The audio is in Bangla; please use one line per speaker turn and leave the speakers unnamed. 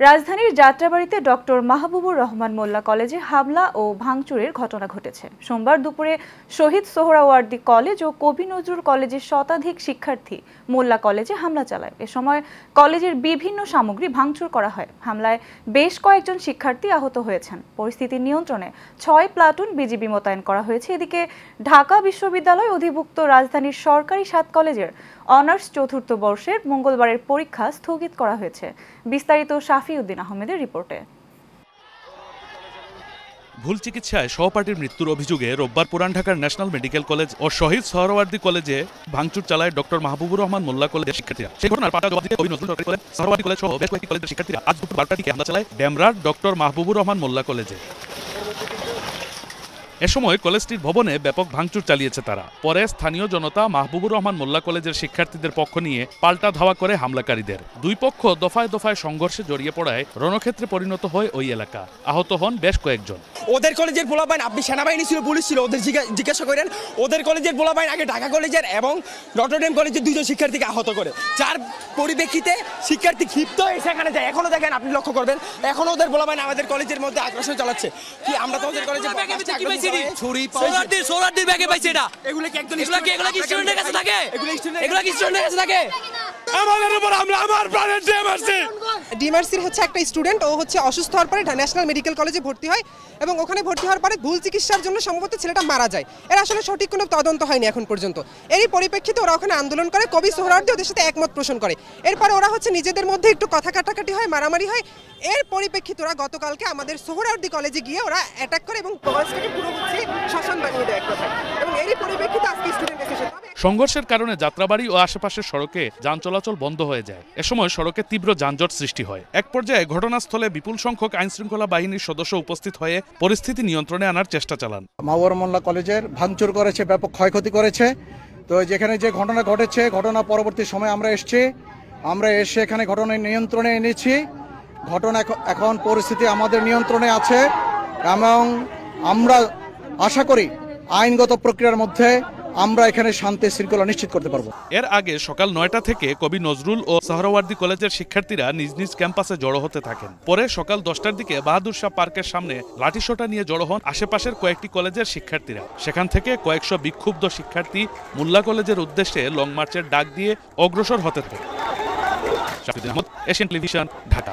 রাজধানীর যাত্রাবাড়ীতে ডক্টর মাহবুবুর রহমান মোল্লা কলেজে হামলা ও ভাঙচুরের ঘটনা ঘটেছে। সোমবার দুপুরে শহীদ সোহরাওয়ার্দী কলেজ ও কবি নজরুল কলেজের শতাধিক শিক্ষার্থী মোল্লা কলেজে হামলা চালায়। এ সময় কলেজের বিভিন্ন সামগ্রী ভাঙচুর করা হয়। হামলায় বেশ কয়েকজন শিক্ষার্থী আহত হয়েছেন। পরিস্থিতি নিয়ন্ত্রণে ৬ প্লাটুন বিজিবি মোতায়েন করা হয়েছে। এদিকে ঢাকা বিশ্ববিদ্যালয় অধিভুক্ত রাজধানীর সরকারি ৭ কলেজের অনার্স চতুর্থ বর্ষের মঙ্গলবারের পরীক্ষা স্থগিত করা হয়েছে। বিস্তারিত শাফিউদ্দিন আহমেদের রিপোর্টে।
ভুল চিকিৎসায় সহপাঠীর মৃত্যুর অভিযোগে রোববার পুরান ঢাকার ন্যাশনাল মেডিকেল কলেজ ও শহীদ সোহরাওয়ার্দী কলেজে ভাঙচুর চালায় ডক্টর মাহবুবুর রহমান মোল্লা কলেজের শিক্ষার্থীরা। সেই ঘটনার পাল্টা জবাব দিতে কবি নজরুল সরকারি কলেজ, সোহরাওয়ার্দী কলেজ সহ বেশ কয়েকটি কলেজের শিক্ষার্থীরা আজ দুপুর 12টার দিকে হামলা চালায় ডেমরার ডক্টর মাহবুবুর রহমান মোল্লা কলেজে। এ সময় কলেজটির ভবনে ব্যাপক ভাঙচুর চালিয়েছে তারা। পরে স্থানীয় জনতা মাহবুবুর রহমান মোল্লা কলেজের শিক্ষার্থীদের পক্ষ নিয়ে পাল্টা ধাওয়া করে হামলাকারীদের। দুই পক্ষ দফায় দফায় সংঘর্ষে জড়িয়ে পড়ায় রণক্ষেত্রে পরিণত হয় ওই এলাকা। আহত হন বেশ কয়েকজন।
ওদের কলেজের পোলাপাইন, আপনি সেনাবাহিনী ছিল, পুলিশ ছিল, ওদের জিজ্ঞাসা করেন। ওদের কলেজের পোলাপাইন আগে ঢাকা কলেজের এবং নটরডেম কলেজের 2 জন শিক্ষার্থীকে আহত করে, যার পরিপ্রেক্ষিতে শিক্ষার্থী ক্ষিপ্ত হয়ে সেখানে যায়। এখনো দেখেন, আপনি লক্ষ্য করবেন, এখনো ওদের পোলাপাইন আমাদের কলেজের মধ্যে আগ্রাসন চালাচ্ছে। কি আমরা তো ওদের কলেজে
ডিমার্সির হচ্ছে একটা স্টুডেন্ট, ও হচ্ছে অসুস্থ হওয়ার পরে ন্যাশনাল মেডিকেল কলেজে ভর্তি হয় এবং ওখানে ভর্তি হওয়ার পরে ভুল চিকিৎসার জন্য সম্ভবত ছেলেটা মারা যায়। এর আসলে সঠিক কোনো তদন্ত হয়নি এখন পর্যন্ত। এরই পরিপ্রেক্ষিতে ওরা ওখানে আন্দোলন করে, কবি সোহরাওয়ার্দী ওদের সাথে একমত পোষণ করে। এরপরে ওরা হচ্ছে নিজেদের মধ্যে একটু কথা কাটাকাটি হয়, মারামারি হয়। এর পরিপ্রেক্ষিতে ওরা গতকালকে আমাদের সোহরাওয়ার্দী কলেজে গিয়ে ওরা অ্যাটাক করে এবং কলেজটাকে পুরো হচ্ছে শ্মশান বানিয়ে দেয় এক কথায়। এবং এরই পরিপ্রেক্ষিতে আজকে স্টুডেন্ট এসেছে।
সংঘর্ষের কারণে যাত্রাবাড়ী ও আশেপাশের সড়কে যান চলাচল বন্ধ হয়ে যায়। এ সময় সড়কে তীব্র যানজট সৃষ্টি হয়। এক পর্যায়ে ঘটনাস্থলে বিপুল সংখ্যক আইনশৃঙ্খলা বাহিনীর সদস্য উপস্থিত হয়ে পরিস্থিতি নিয়ন্ত্রণে আনার চেষ্টা চালান।
মাহবুবুর মোল্লা কলেজের ভাঙচুর করেছে, ব্যাপক ক্ষয়ক্ষতি করেছে। তো যেখানে যে ঘটনা ঘটেছে, ঘটনা পরবর্তী সময় আমরা এসে এখানে ঘটনা নিয়ন্ত্রণে এনেছি। ঘটনা এখন পরিস্থিতি আমাদের নিয়ন্ত্রণে আছে এবং আমরা আশা করি আইনগত প্রক্রিয়ার মধ্যে আমরা এখানে শান্তি শৃঙ্খলা নিশ্চিত করতে পারবো।
এর আগে সকাল 9টা থেকে কবি নজরুল ও সোহরাওয়ার্দী কলেজের শিক্ষার্থীরা নিজ নিজ ক্যাম্পাসে জড়ো হতে থাকেন। পরে সকাল 10টার দিকে বাহাদুর শাহ পার্কের সামনে লাঠিসোঁটা নিয়ে জড়ো হন আশেপাশের কয়েকটি কলেজের শিক্ষার্থীরা। সেখান থেকে কয়েকশো বিক্ষুব্ধ শিক্ষার্থী মোল্লা কলেজের উদ্দেশ্যে লং মার্চের ডাক দিয়ে অগ্রসর হতে থাকে। Asian television, Dhaka.